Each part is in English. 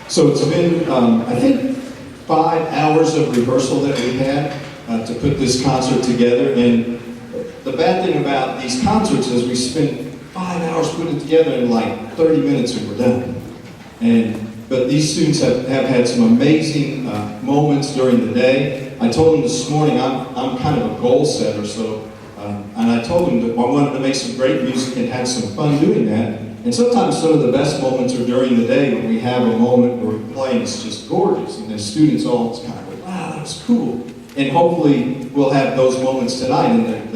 So it's been, I think, 5 hours of rehearsal that we had to put this concert together. And the bad thing about these concerts is we spend 5 hours putting it together in like 30 minutes and we're done. But these students have had some amazing moments during the day. I told them this morning I'm kind of a goal setter, so and I told them that I wanted to make some great music and have some fun doing that. And sometimes some of the best moments are during the day when we have a moment where we play and it's just gorgeous, and the students all just kind of go, wow, that was cool. And hopefully we'll have those moments tonight, and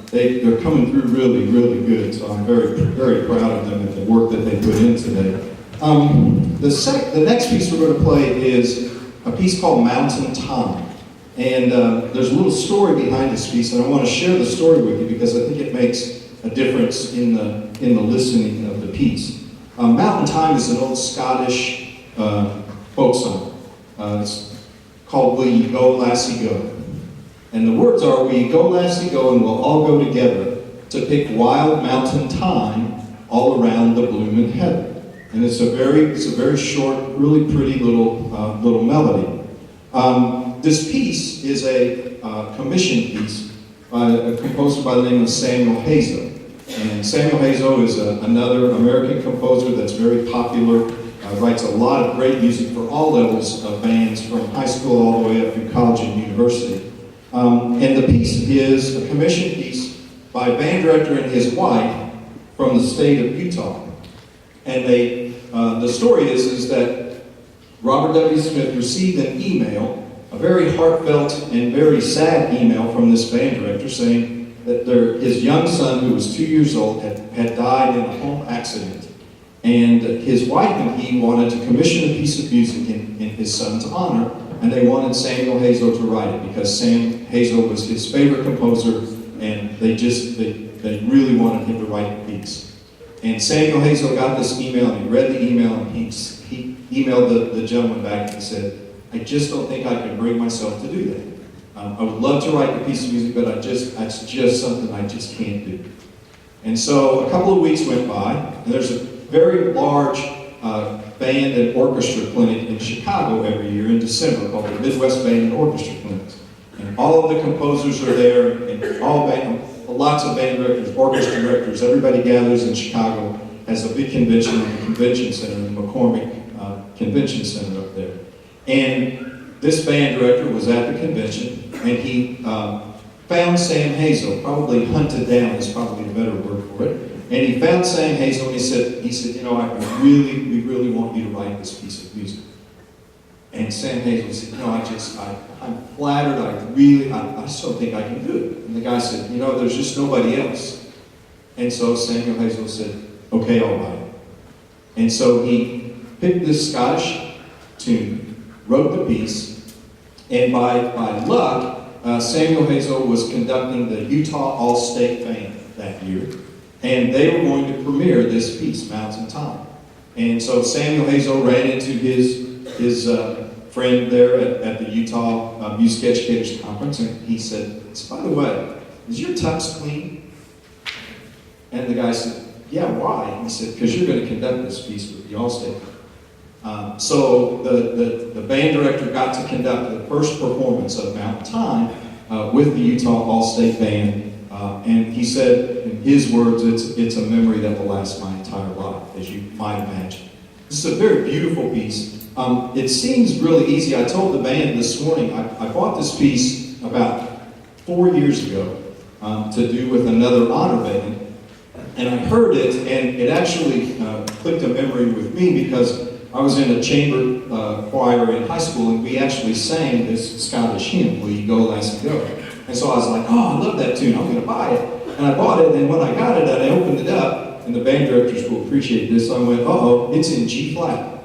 they're coming through really, really good. So I'm very, very proud of them and the work that they put in today. The next piece we're going to play is a piece called Mountain Thyme. And there's a little story behind this piece, and I want to share the story with you because I think it makes a difference in the listening of the piece. Mountain Thyme is an old Scottish folk song. It's called Will Ye Go, Lassie Go. And the words are, will ye go, lassie, go, and we'll all go together to pick wild mountain thyme all around the bloomin' heather. And it's a very short, really pretty little melody. This piece is a commissioned piece by a composer by the name of Samuel Hazo. And Samuel Hazo is another American composer that's very popular, writes a lot of great music for all levels of bands, from high school all the way up through college and university. And the piece is a commissioned piece by a band director and his wife from the state of Utah. And the story is that Robert W. Smith received an email, a very heartfelt and very sad email from this band director saying that his young son, who was 2 years old, had died in a home accident. And his wife and he wanted to commission a piece of music in his son's honor, and they wanted Samuel Hazo to write it because Sam Hazo was his favorite composer, and they really wanted him to write the piece. And Samuel Hazo got this email, and he read the email, and he emailed the gentleman back and said, I just don't think I can bring myself to do that. I would love to write the piece of music, but that's just something I just can't do. And so a couple of weeks went by, and there's a very large band and orchestra clinic in Chicago every year in December called the Midwest Band and Orchestra Clinics. And all of the composers are there, and lots of band directors, orchestra directors, everybody gathers in Chicago, has a big convention in the convention center, the McCormick Convention Center up there. And this band director was at the convention, and he found Sam Hazo, probably hunted down is probably a better word for it. And he found Sam Hazo, and he said, you know, we really want you to write this piece of music. And Sam Hazo said, you know, I'm flattered, I just don't think I can do it. And the guy said, you know, there's just nobody else. And so Samuel Hazo said, okay, I'll write it. And so he picked this Scottish tune, wrote the piece, and by luck, Samuel Hazo was conducting the Utah All-State Band that year, and they were going to premiere this piece, Mountain Thyme. And so Samuel Hazo ran into his friend there at the Utah Music Educators Conference, and he said, by the way, is your tux clean? And the guy said, yeah, why? He said, because you're going to conduct this piece with the All-State. So the band director got to conduct the first performance of Mountain Thyme with the Utah All-State Band, and he said, in his words, it's a memory that will last my entire life, as you might imagine. This is a very beautiful piece. It seems really easy. I told the band this morning, I bought this piece about 4 years ago to do with another honor band, and I heard it, and it actually clicked a memory with me because I was in a chamber choir in high school, and we actually sang this Scottish hymn, Will Ye Go, Lassie Go. And so I was like, oh, I love that tune, I'm going to buy it. And I bought it, and when I got it, I opened it up, and the band directors will appreciate this, so I went, uh-oh, it's in G flat.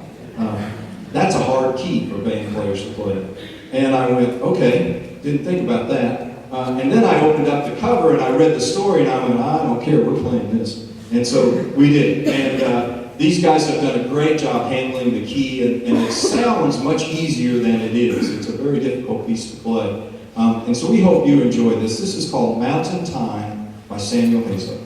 That's a hard key for band players to play. And I went, okay, didn't think about that. And then I opened up the cover, and I read the story, and I went, I don't care, we're playing this. And so we did. And these guys have done a great job handling the key, and it sounds much easier than it is. It's a very difficult piece to play. And so we hope you enjoy this. This is called Mountain Thyme by Samuel Hazo.